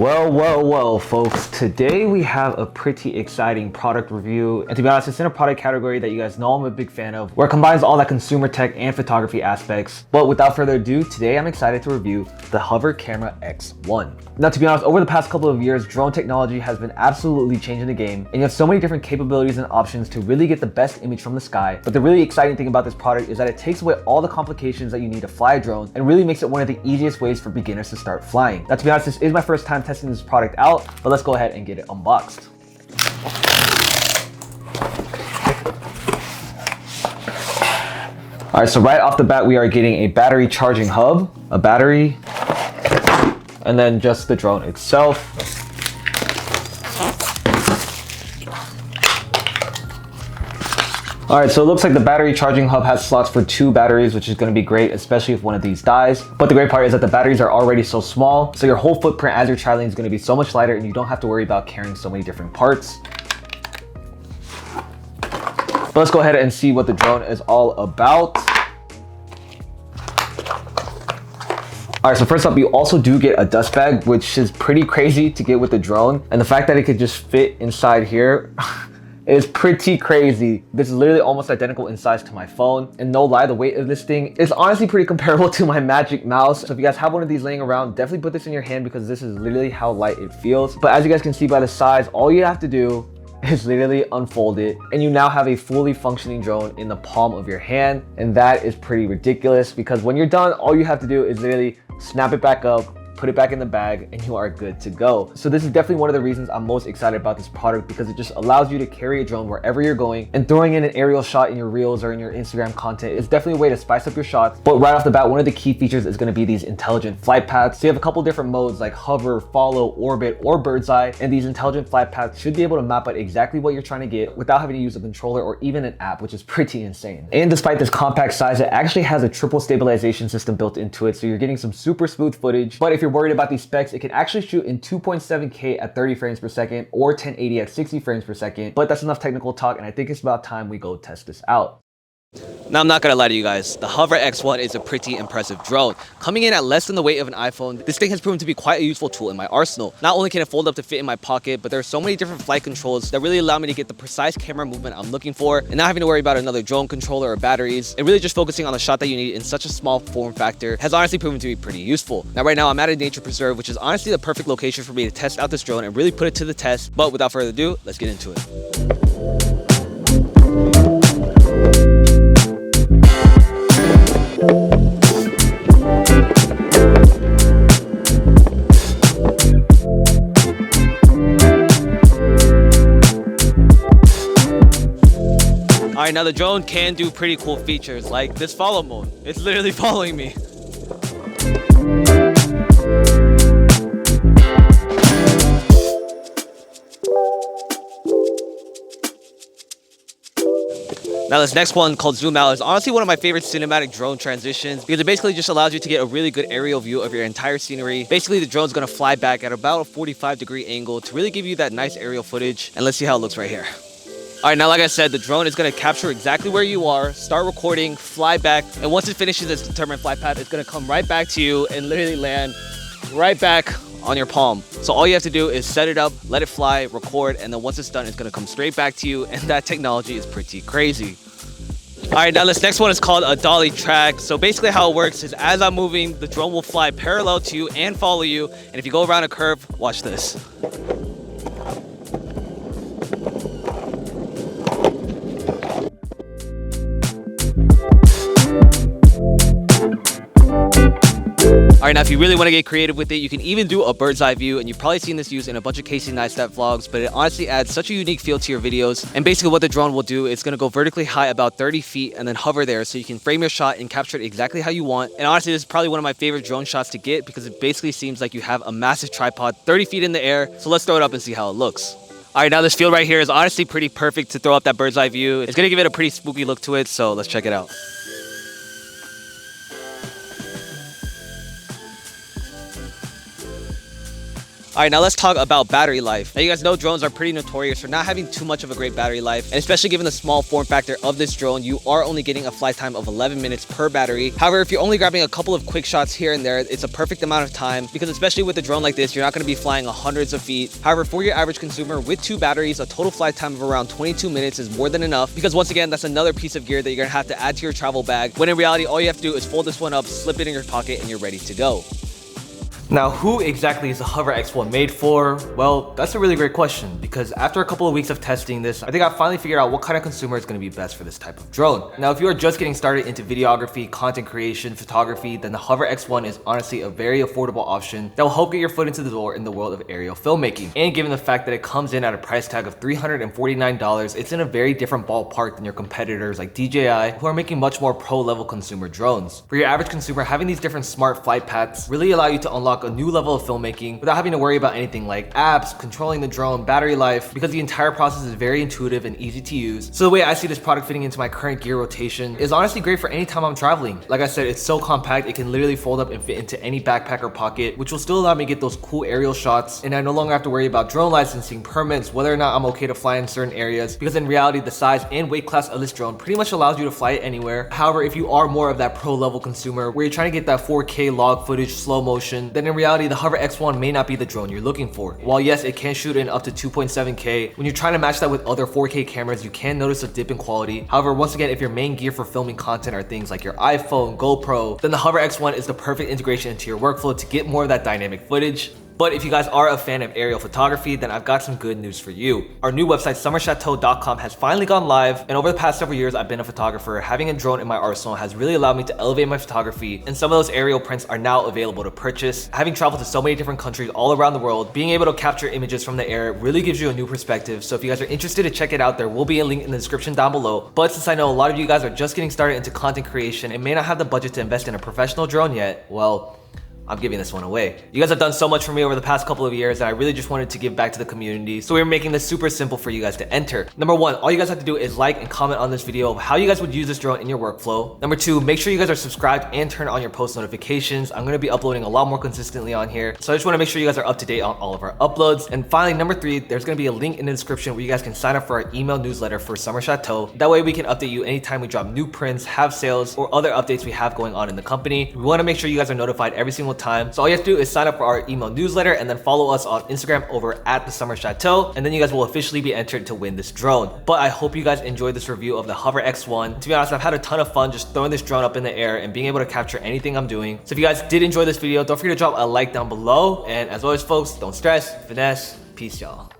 Well, folks, today we have a pretty exciting product review. And to be honest, it's in a product category that you guys know I'm a big fan of, where it combines all that consumer tech and photography aspects. But without further ado, today I'm excited to review the Hover Camera X1. Now, to be honest, over the past couple of years, drone technology has been absolutely changing the game, and you have so many different capabilities and options to really get the best image from the sky. But the really exciting thing about this product is that it takes away all the complications that you need to fly a drone and really makes it one of the easiest ways for beginners to start flying. Now, to be honest, this is my first time testing this product out, but let's go ahead and get it unboxed. All right, so right off the bat, we are getting a battery charging hub, a battery, and then just the drone itself. All right, so it looks like the battery charging hub has slots for 2 batteries, which is gonna be great, especially if one of these dies. But the great part is that the batteries are already so small, so your whole footprint as you're traveling is gonna be so much lighter and you don't have to worry about carrying so many different parts. But let's go ahead and see what the drone is all about. All right, so first up, you also do get a dust bag, which is pretty crazy to get with the drone. And the fact that it could just fit inside here is pretty crazy. This is literally almost identical in size to my phone. And no lie, the weight of this thing is honestly pretty comparable to my Magic Mouse. So if you guys have one of these laying around, definitely put this in your hand because this is literally how light it feels. But as you guys can see by the size, all you have to do is literally unfold it and you now have a fully functioning drone in the palm of your hand. And that is pretty ridiculous because when you're done, all you have to do is literally snap it back up, put it back in the bag, and you are good to go. So this is definitely one of the reasons I'm most excited about this product because it just allows you to carry a drone wherever you're going, and throwing in an aerial shot in your reels or in your Instagram content is definitely a way to spice up your shots. But right off the bat, one of the key features is going to be these intelligent flight paths. So you have a couple different modes like hover, follow, orbit, or bird's eye, and these intelligent flight paths should be able to map out exactly what you're trying to get without having to use a controller or even an app, which is pretty insane. And despite this compact size, it actually has a triple stabilization system built into it, so you're getting some super smooth footage. But if you're worried about these specs, it can actually shoot in 2.7K at 30 frames per second or 1080 at 60 frames per second. But that's enough technical talk, and I think it's about time we go test this out. Now, I'm not gonna lie to you guys, the HOVERAir X1 is a pretty impressive drone. Coming in at less than the weight of an iPhone, this thing has proven to be quite a useful tool in my arsenal. Not only can it fold up to fit in my pocket, but there are so many different flight controls that really allow me to get the precise camera movement I'm looking for and not having to worry about another drone controller or batteries, and really just focusing on the shot that you need in such a small form factor has honestly proven to be pretty useful. Now, right now I'm at a nature preserve, which is honestly the perfect location for me to test out this drone and really put it to the test. But without further ado, let's get into it. Alright, now the drone can do pretty cool features like this follow mode. It's literally following me. Now this next one called Zoom Out is honestly one of my favorite cinematic drone transitions because it basically just allows you to get a really good aerial view of your entire scenery. Basically, the drone's gonna fly back at about a 45-degree angle to really give you that nice aerial footage. And let's see how it looks right here. All right, now like I said, the drone is gonna capture exactly where you are, start recording, fly back, and once it finishes its determined flight path, it's gonna come right back to you and literally land right back on your palm. So all you have to do is set it up, let it fly, record, and then once it's done, it's gonna come straight back to you, and that technology is pretty crazy. All right, now this next one is called a dolly track. So basically how it works is as I'm moving, the drone will fly parallel to you and follow you, and if you go around a curve, watch this. All right, now if you really want to get creative with it, you can even do a bird's eye view, and you've probably seen this used in a bunch of Casey Neistat vlogs, but it honestly adds such a unique feel to your videos. And basically what the drone will do, it's going to go vertically high about 30 feet and then hover there so you can frame your shot and capture it exactly how you want. And honestly, this is probably one of my favorite drone shots to get because it basically seems like you have a massive tripod 30 feet in the air. So let's throw it up and see how it looks. All right, now this field right here is honestly pretty perfect to throw up that bird's eye view. It's going to give it a pretty spooky look to it, so let's check it out. All right, now let's talk about battery life. Now, you guys know drones are pretty notorious for not having too much of a great battery life, and especially given the small form factor of this drone, you are only getting a flight time of 11 minutes per battery. However, if you're only grabbing a couple of quick shots here and there, it's a perfect amount of time, because especially with a drone like this, you're not going to be flying hundreds of feet. However, for your average consumer with 2 batteries, a total flight time of around 22 minutes is more than enough, because once again, that's another piece of gear that you're going to have to add to your travel bag, when in reality, all you have to do is fold this one up, slip it in your pocket, and you're ready to go. Now, who exactly is the Hover X1 made for? Well, that's a really great question, because after a couple of weeks of testing this, I think I finally figured out what kind of consumer is going to be best for this type of drone. Now, if you are just getting started into videography, content creation, photography, then the Hover X1 is honestly a very affordable option that will help get your foot into the door in the world of aerial filmmaking. And given the fact that it comes in at a price tag of $349, it's in a very different ballpark than your competitors like DJI, who are making much more pro-level consumer drones. For your average consumer, having these different smart flight paths really allow you to unlock a new level of filmmaking without having to worry about anything like apps, controlling the drone, battery life, because the entire process is very intuitive and easy to use. So the way I see this product fitting into my current gear rotation is honestly great for any time I'm traveling. Like I said, it's so compact, it can literally fold up and fit into any backpack or pocket, which will still allow me to get those cool aerial shots, and I no longer have to worry about drone licensing, permits, whether or not I'm okay to fly in certain areas, because in reality, the size and weight class of this drone pretty much allows you to fly it anywhere. However, if you are more of that pro level consumer where you're trying to get that 4K log footage, slow motion, then in reality, the Hover X1 may not be the drone you're looking for. While yes, it can shoot in up to 2.7K, when you're trying to match that with other 4K cameras, you can notice a dip in quality. However, once again, if your main gear for filming content are things like your iPhone, GoPro, then the Hover X1 is the perfect integration into your workflow to get more of that dynamic footage. But if you guys are a fan of aerial photography, then I've got some good news for you. Our new website, summerchateau.com, has finally gone live, and over the past several years, I've been a photographer. Having a drone in my arsenal has really allowed me to elevate my photography, and some of those aerial prints are now available to purchase. Having traveled to so many different countries all around the world, being able to capture images from the air really gives you a new perspective. So if you guys are interested to check it out, there will be a link in the description down below. But since I know a lot of you guys are just getting started into content creation and may not have the budget to invest in a professional drone yet, well, I'm giving this one away. You guys have done so much for me over the past couple of years, and I really just wanted to give back to the community. So we're making this super simple for you guys to enter. Number 1, all you guys have to do is like and comment on this video of how you guys would use this drone in your workflow. Number 2, make sure you guys are subscribed and turn on your post notifications. I'm gonna be uploading a lot more consistently on here, so I just wanna make sure you guys are up to date on all of our uploads. And finally, number 3, there's gonna be a link in the description where you guys can sign up for our email newsletter for Summer Chateau. That way we can update you anytime we drop new prints, have sales, or other updates we have going on in the company. We wanna make sure you guys are notified every single time. So all you have to do is sign up for our email newsletter and then follow us on Instagram over at the Summer Chateau, and then you guys will officially be entered to win this drone. But I hope you guys enjoyed this review of the Hover X1. To be honest, I've had a ton of fun just throwing this drone up in the air and being able to capture anything I'm doing. So if you guys did enjoy this video, don't forget to drop a like down below. And as always, folks, don't stress, finesse, peace, y'all.